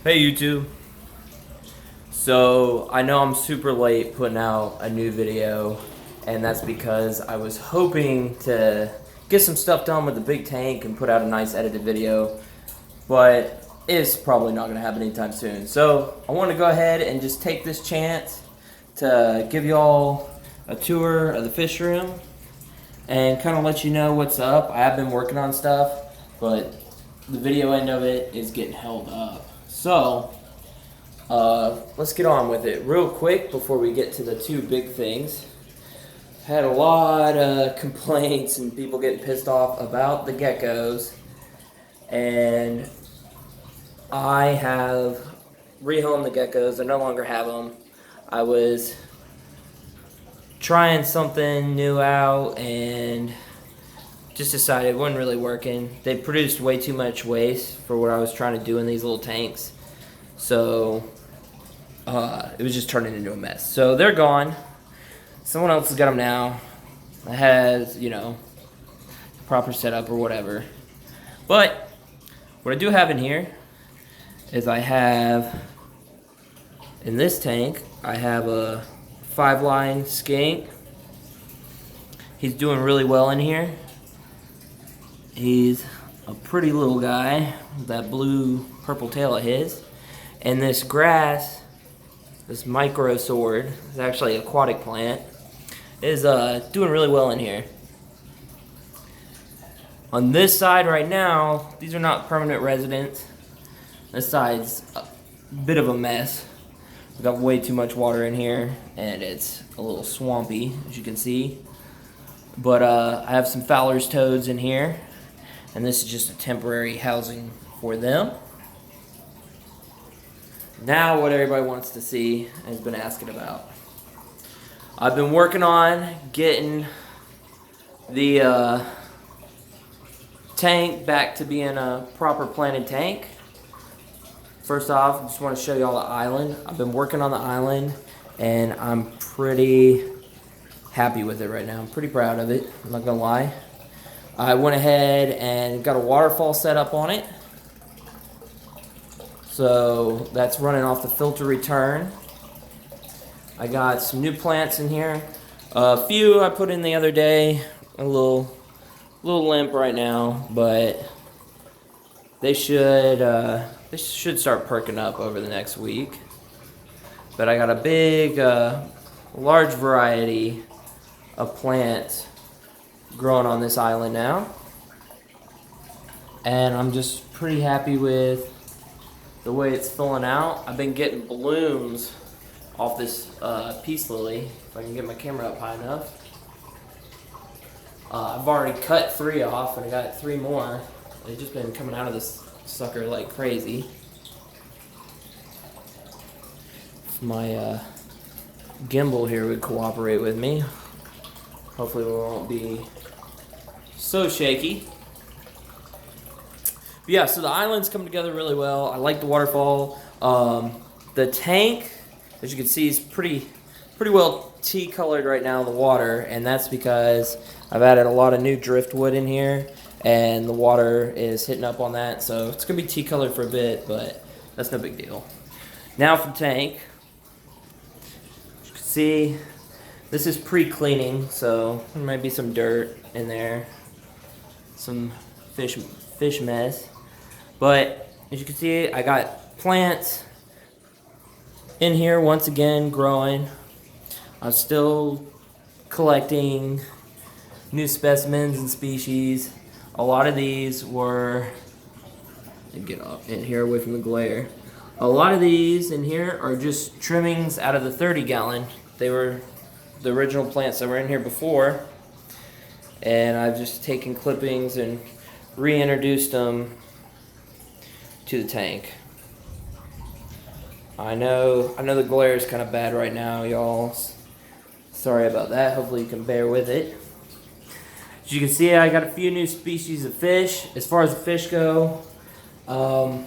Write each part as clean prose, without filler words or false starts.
Hey YouTube. So I know I'm super late putting out a new video, and that's because I was hoping to get some stuff done with the big tank and put out a nice edited video, but it's probably not going to happen anytime soon. So I want to go ahead and just take this chance to give y'all a tour of the fish room and kind of let you know what's up. I have been working on stuff, but the video end of it is getting held up. So, let's get on with it real quick before we get to the two big things. Had a lot of complaints and people getting pissed off about the geckos, and I have rehomed the geckos. I no longer have them. I was trying something new out and just decided it wasn't really working. They produced way too much waste for what I was trying to do in these little tanks. So it was just turning into a mess. So they're gone. Someone else has got them now. It has, proper setup or whatever. But what I do have in here is I have, in this tank, I have a 5-line skink. He's doing really well in here. He's a pretty little guy with that blue purple tail of his. And this grass, this micro sword, is actually an aquatic plant, is doing really well in here. On this side right now, these are not permanent residents. This side's a bit of a mess. We've got way too much water in here, and it's a little swampy, as you can see. But I have some Fowler's toads in here. And this is just a temporary housing for them. Now what everybody wants to see and has been asking about. I've been working on getting the tank back to being a proper planted tank. First off, I just want to show y'all the island. I've been working on the island and I'm pretty happy with it right now. I'm pretty proud of it, I'm not gonna lie. I went ahead and got a waterfall set up on it. So that's running off the filter return. I got some new plants in here. A few I put in the other day. A little limp right now, but they should start perking up over the next week. But I got a big, large variety of plants growing on this island now, and I'm just pretty happy with the way it's filling out. I've been getting blooms off this peace lily, if I can get my camera up high enough. I've already cut 3 off, and I got 3 more. They've just been coming out of this sucker like crazy. If my gimbal here would cooperate with me, hopefully we won't be so shaky. But yeah, so the island's come together really well. I like the waterfall. The tank, as you can see, is pretty well tea-colored right now in the water, and that's because I've added a lot of new driftwood in here, and the water is hitting up on that, so it's gonna be tea-colored for a bit, but that's no big deal. Now for the tank. As you can see, this is pre-cleaning, so there might be some dirt in there, some fish mess. But as you can see, I got plants in here once again growing. I'm still collecting new specimens and species. A lot of these were, get up in here away from the glare. A lot of these in here are just trimmings out of the 30-gallon. They were the original plants that were in here before, and I've just taken clippings and reintroduced them to the tank. I know the glare is kind of bad right now, y'all. Sorry about that. Hopefully you can bear with it. As you can see, I got a few new species of fish. As far as the fish go, I'm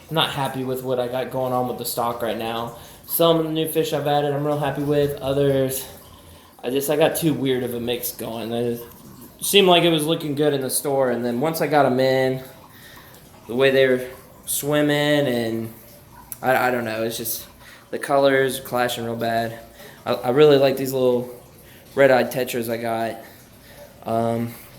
not happy with what I got going on with the stock right now. Some of the new fish I've added I'm real happy with. Others, I got too weird of a mix going. It seemed like it was looking good in the store, and then once I got them in, the way they were swimming, and I don't know. It's just the colors clashing real bad. I really like these little red-eyed tetras I got.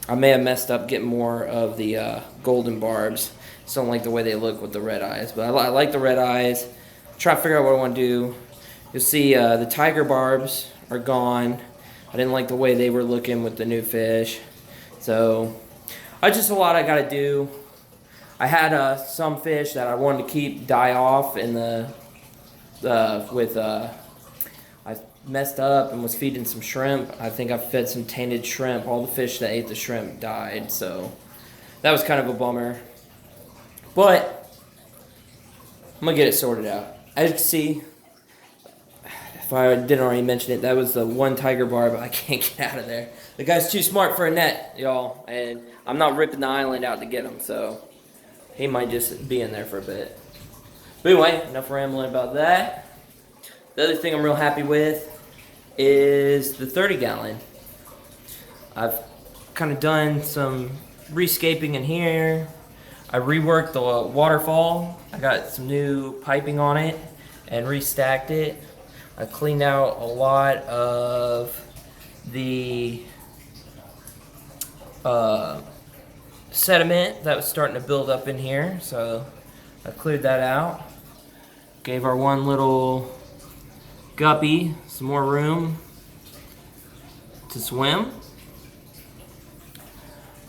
I may have messed up getting more of the golden barbs. Just don't like the way they look with the red eyes, but I like the red eyes. Try to figure out what I want to do. You'll see the tiger barbs are gone. I didn't like the way they were looking with the new fish. So, just a lot I got to do. I had some fish that I wanted to keep die off in I messed up and was feeding some shrimp. I think I fed some tainted shrimp. All the fish that ate the shrimp died, so that was kind of a bummer. But I'm gonna get it sorted out. As you can see, if I didn't already mention it, that was the one tiger barb I can't get out of there. The guy's too smart for a net, y'all, and I'm not ripping the island out to get him, so he might just be in there for a bit. But anyway, enough rambling about that. The other thing I'm real happy with is the 30-gallon. I've kind of done some rescaping in here. I reworked the waterfall. I got some new piping on it and restacked it. I cleaned out a lot of the sediment that was starting to build up in here, so I cleared that out. Gave our one little guppy some more room to swim.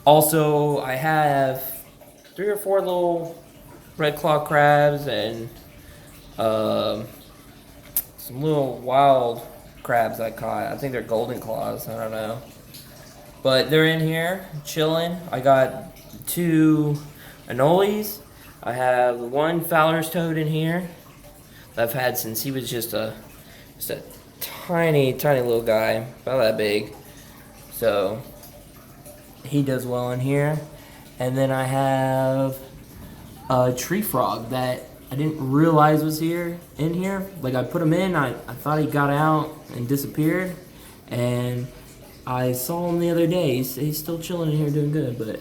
Also, I have 3 or 4 little red claw crabs and some little wild crabs I caught. I think they're golden claws, I don't know. But they're in here chilling. I got 2 anoles. I have 1 Fowler's toad in here that I've had since he was just a tiny little guy, about that big. So he does well in here. And then I have a tree frog that I didn't realize was in here. Like, I put him in, I thought he got out and disappeared, and I saw him the other day. He's still chilling in here doing good, but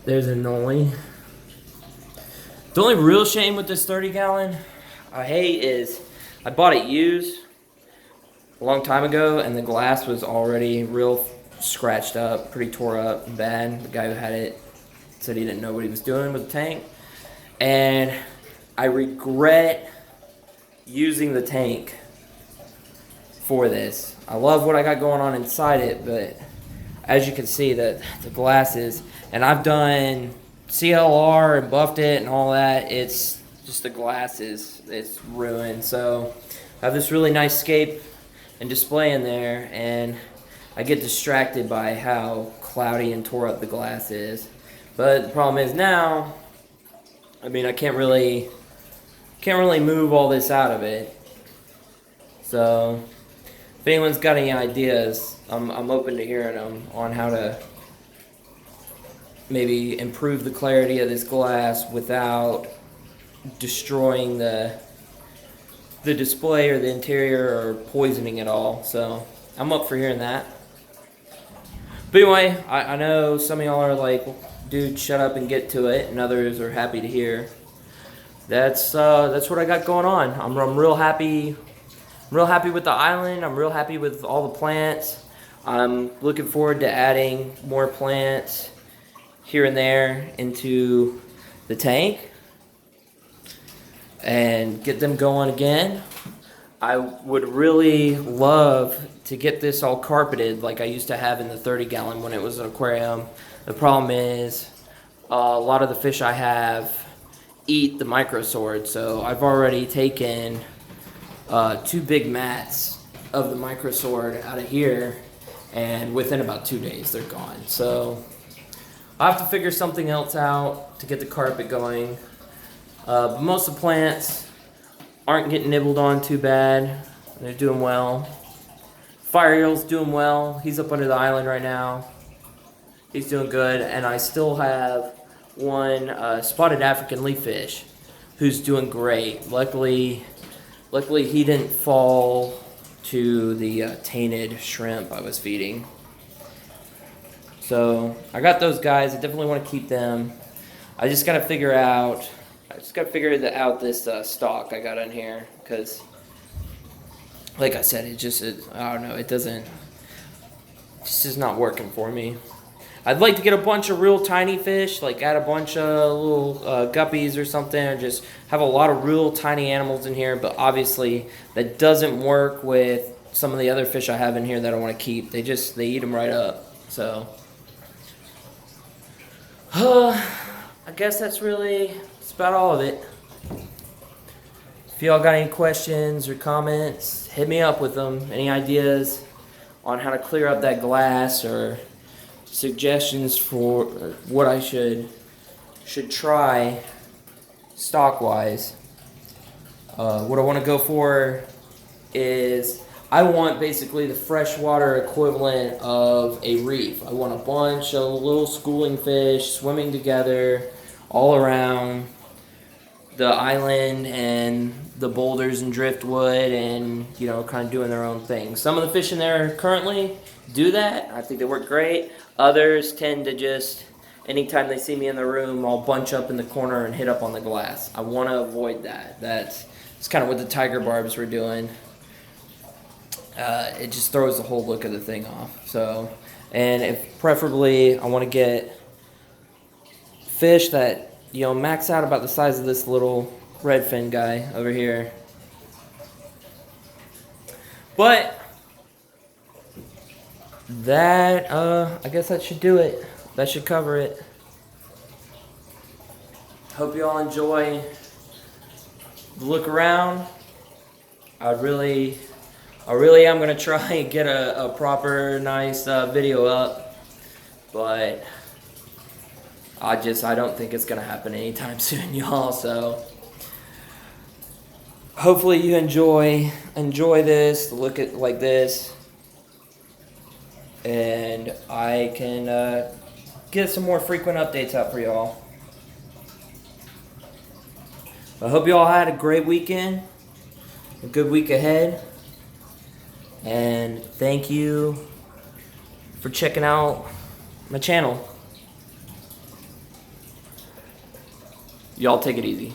there's an anole. The only real shame with this 30-gallon I hate is I bought it used a long time ago, and the glass was already real scratched up, pretty tore up and bad. The guy who had it said he didn't know what he was doing with the tank, and I regret using the tank for this. I love what I got going on inside it, but as you can see, the glasses, and I've done CLR and buffed it and all that, it's just the glasses, it's ruined. So I have this really nice scape and display in there, and I get distracted by how cloudy and tore up the glass is. But the problem is now, I mean, I can't really move all this out of it. So if anyone's got any ideas, I'm open to hearing them on how to maybe improve the clarity of this glass without destroying the display or the interior or poisoning it all. So I'm up for hearing that. But anyway, I know some of y'all are like, dude, shut up and get to it, and others are happy to hear. That's what I got going on. I'm real happy. I'm real happy with the island. I'm real happy with all the plants. I'm looking forward to adding more plants here and there into the tank and get them going again. I would really love to get this all carpeted like I used to have in the 30-gallon when it was an aquarium. The problem is a lot of the fish I have eat the microsword, so I've already taken 2 big mats of the microsword out of here, and within about 2 days they're gone. So I'll have to figure something else out to get the carpet going. But most of the plants aren't getting nibbled on too bad. They're doing well. Fire eel's doing well. He's up under the island right now. He's doing good. And I still have one spotted African leaf fish who's doing great. Luckily he didn't fall to the tainted shrimp I was feeding. So I got those guys. I definitely want to keep them. I just gotta figure out this stock I got in here, because like I said, I don't know, it's just not working for me. I'd like to get a bunch of real tiny fish, like add a bunch of little guppies or something, or just have a lot of real tiny animals in here, but obviously that doesn't work with some of the other fish I have in here that I want to keep. They eat them right up. So I guess that's about all of it. If y'all got any questions or comments, hit me up with them. Any ideas on how to clear up that glass, or suggestions for what I should try stock wise. What I want to go for is, I want basically the freshwater equivalent of a reef. I want a bunch of little schooling fish swimming together all around the island and the boulders and driftwood, and kind of doing their own thing. Some of the fish in there currently do that. I think they work great. Others tend to just, anytime they see me in the room, I'll bunch up in the corner and hit up on the glass. I want to avoid that. That's kind of what the tiger barbs were doing. It just throws the whole look of the thing off. So, and if preferably, I want to get fish that max out about the size of this little redfin guy over here. But that, I guess that should do it. That should cover it. Hope you all enjoy the look around. I really am going to try and get a proper, nice video up. But I don't think it's going to happen anytime soon, y'all. So hopefully you enjoy this, look at like this. And I can get some more frequent updates out for y'all. I hope you all had a great weekend, a good week ahead, and thank you for checking out my channel. Y'all take it easy.